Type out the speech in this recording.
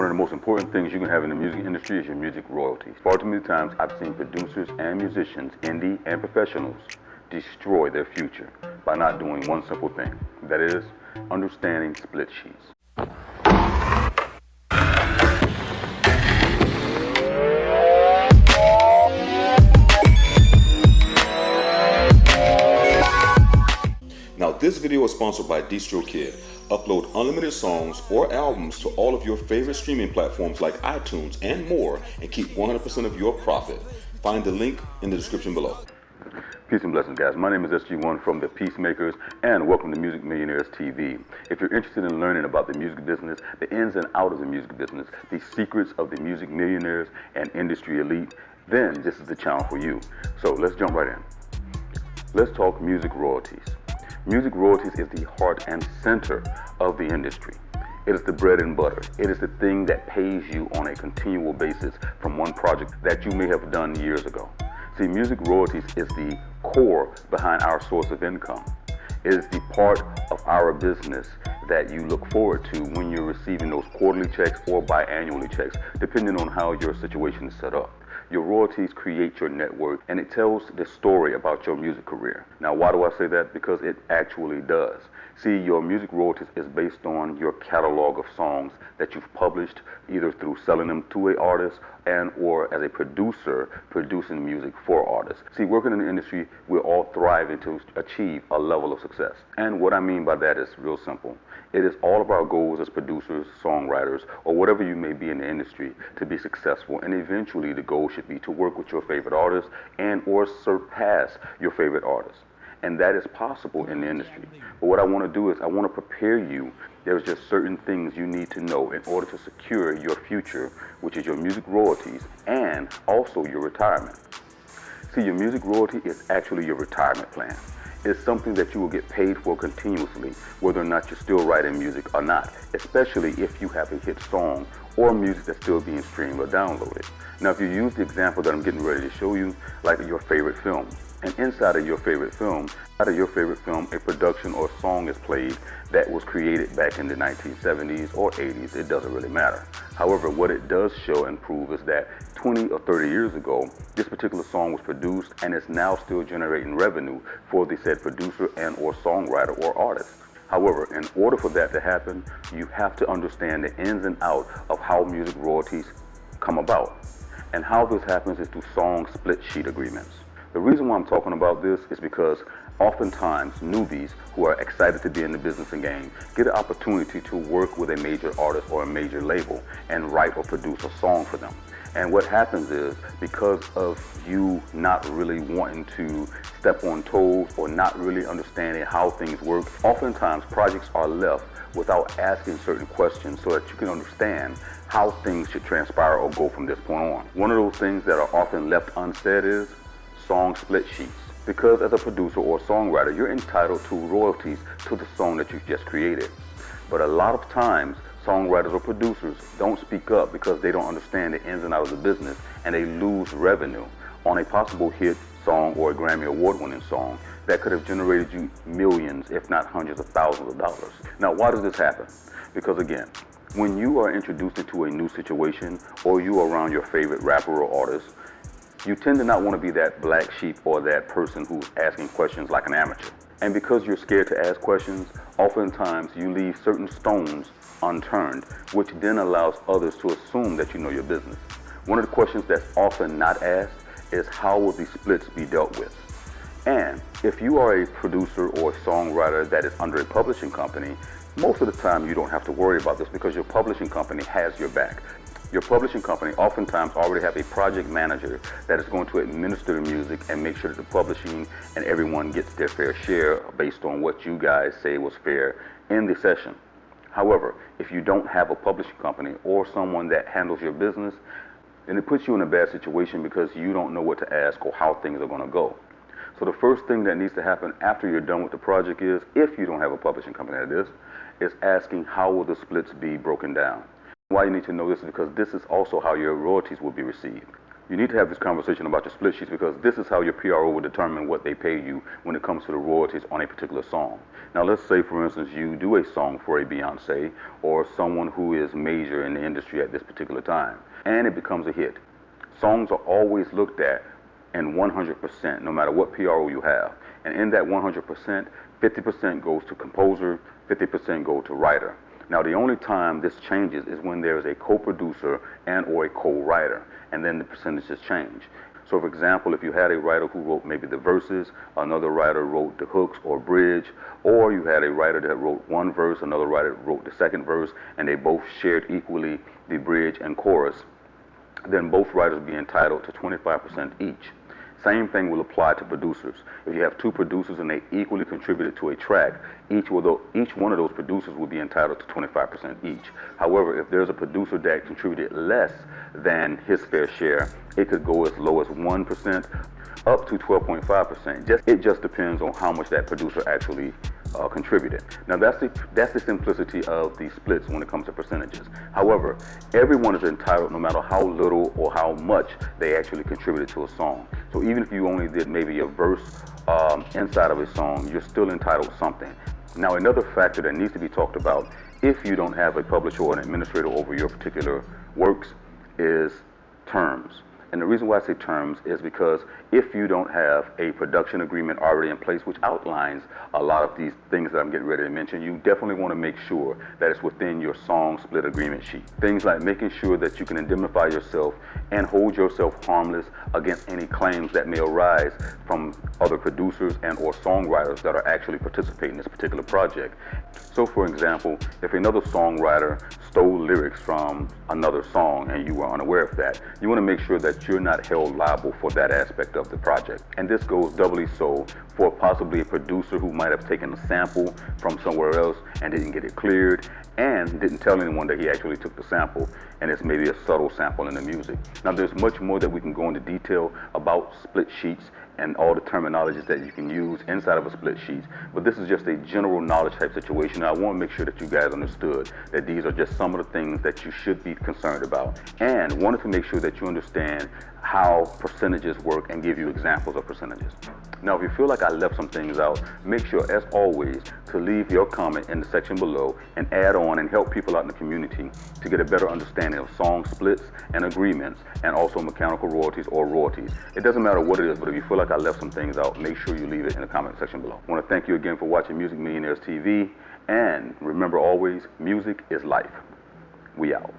One of the most important things you can have in the music industry is your music royalties. Far too many times I've seen producers and musicians, indie and professionals, destroy their future by not doing one simple thing. That is, understanding split sheets. Now this video is sponsored by DistroKid. Upload unlimited songs or albums to all of your favorite streaming platforms like iTunes and more, and keep 100% of your profit. Find the link in the description below. Peace and blessings, guys. My name is SG1 from the Piecemakerz, and welcome to Music Millionaires TV. If you're interested in learning about the music business, the ins and outs of the music business, the secrets of the music millionaires and industry elite, then this is the channel for you. So let's jump right in. Let's talk music royalties. Music royalties is the heart and center of the industry. It is the bread and butter. It is the thing that pays you on a continual basis from one project that you may have done years ago. See, music royalties is the core behind our source of income. It is the part of our business that you look forward to when you're receiving those quarterly checks or biannually checks, depending on how your situation is set up. Your royalties create your network, and it tells the story about your music career. Now, why do I say that? Because it actually does. See, your music royalties is based on your catalog of songs that you've published, either through selling them to an artist and or as a producer producing music for artists. See, working in the industry, we're all thriving to achieve a level of success. And what I mean by that is real simple. It is all of our goals as producers, songwriters, or whatever you may be in the industry to be successful. And eventually the goal should be to work with your favorite artists and or surpass your favorite artists. And that is possible in the industry. But what I want to do is I want to prepare you. There's just certain things you need to know in order to secure your future, which is your music royalties and also your retirement. See, your music royalty is actually your retirement plan. It's something that you will get paid for continuously, whether or not you're still writing music or not, especially if you have a hit song or music that's still being streamed or downloaded. Now, if you use the example that I'm getting ready to show you, like your favorite film, and inside of your favorite film, a production or song is played that was created back in the 1970s or 80s, it doesn't really matter. However, what it does show and prove is that 20 or 30 years ago, this particular song was produced and is now still generating revenue for the said producer and or songwriter or artist. However, in order for that to happen, you have to understand the ins and outs of how music royalties come about. And how this happens is through song split sheet agreements. The reason why I'm talking about this is because oftentimes newbies who are excited to be in the business and game get an opportunity to work with a major artist or a major label and write or produce a song for them. And what happens is, because of you not really wanting to step on toes or not really understanding how things work, oftentimes projects are left without asking certain questions so that you can understand how things should transpire or go from this point on. One of those things that are often left unsaid is song split sheets. Because as a producer or songwriter, you're entitled to royalties to the song that you've just created. But a lot of times, songwriters or producers don't speak up because they don't understand the ins and outs of the business, and they lose revenue on a possible hit song or a Grammy Award-winning song that could have generated you millions, if not hundreds of thousands of dollars. Now, why does this happen? Because again, when you are introduced into a new situation or you are around your favorite rapper or artist, you tend to not want to be that black sheep or that person who's asking questions like an amateur. And because you're scared to ask questions, oftentimes you leave certain stones unturned, which then allows others to assume that you know your business. One of the questions that's often not asked is how will the splits be dealt with? And if you are a producer or a songwriter that is under a publishing company, most of the time you don't have to worry about this because your publishing company has your back. Your publishing company oftentimes already have a project manager that is going to administer the music and make sure that the publishing and everyone gets their fair share based on what you guys say was fair in the session. However, if you don't have a publishing company or someone that handles your business, then it puts you in a bad situation because you don't know what to ask or how things are going to go. So the first thing that needs to happen after you're done with the project is, if you don't have a publishing company that is asking how will the splits be broken down. Why you need to know this is because this is also how your royalties will be received. You need to have this conversation about your split sheets because this is how your PRO will determine what they pay you when it comes to the royalties on a particular song. Now let's say, for instance, you do a song for a Beyonce or someone who is major in the industry at this particular time, and it becomes a hit. Songs are always looked at in 100%, no matter what PRO you have. And in that 100%, 50% goes to composer, 50% go to writer. Now the only time this changes is when there is a co-producer and or a co-writer, and then the percentages change. So for example, if you had a writer who wrote maybe the verses, another writer wrote the hooks or bridge, or you had a writer that wrote one verse, another writer wrote the second verse, and they both shared equally the bridge and chorus, then both writers be entitled to 25% each. Same thing will apply to producers. If you have two producers and they equally contributed to a track, each one of those producers will be entitled to 25% each. However, if there's a producer that contributed less than his fair share, it could go as low as 1% up to 12.5%. It just depends on how much that producer actually contributed. Now that's the simplicity of the splits when it comes to percentages. However, everyone is entitled no matter how little or how much they actually contributed to a song. So even if you only did maybe a verse inside of a song, you're still entitled something. Now another factor that needs to be talked about if you don't have a publisher or an administrator over your particular works is terms. And the reason why I say terms is because if you don't have a production agreement already in place, which outlines a lot of these things that I'm getting ready to mention, you definitely want to make sure that it's within your song split agreement sheet. Things like making sure that you can indemnify yourself and hold yourself harmless against any claims that may arise from other producers and or songwriters that are actually participating in this particular project. So for example, if another songwriter stole lyrics from another song and you were unaware of that, you want to make sure that you're not held liable for that aspect of the project. And this goes doubly so for possibly a producer who might have taken a sample from somewhere else and didn't get it cleared and didn't tell anyone that he actually took the sample, and it's maybe a subtle sample in the music. Now there's much more that we can go into detail about split sheets and all the terminologies that you can use inside of a split sheet, but this is just a general knowledge type situation. I want to make sure that you guys understood that these are just some of the things that you should be concerned about, and wanted to make sure that you understand how percentages work and give you examples of percentages. Now if you feel like I left some things out, make sure as always to leave your comment in the section below and add on and help people out in the community to get a better understanding of song splits and agreements and also mechanical royalties or royalties. It doesn't matter what it is, but if you feel like I left some things out, make sure you leave it in the comment section below. I want to thank you again for watching Music Millionaires TV, and remember always, music is life. We out.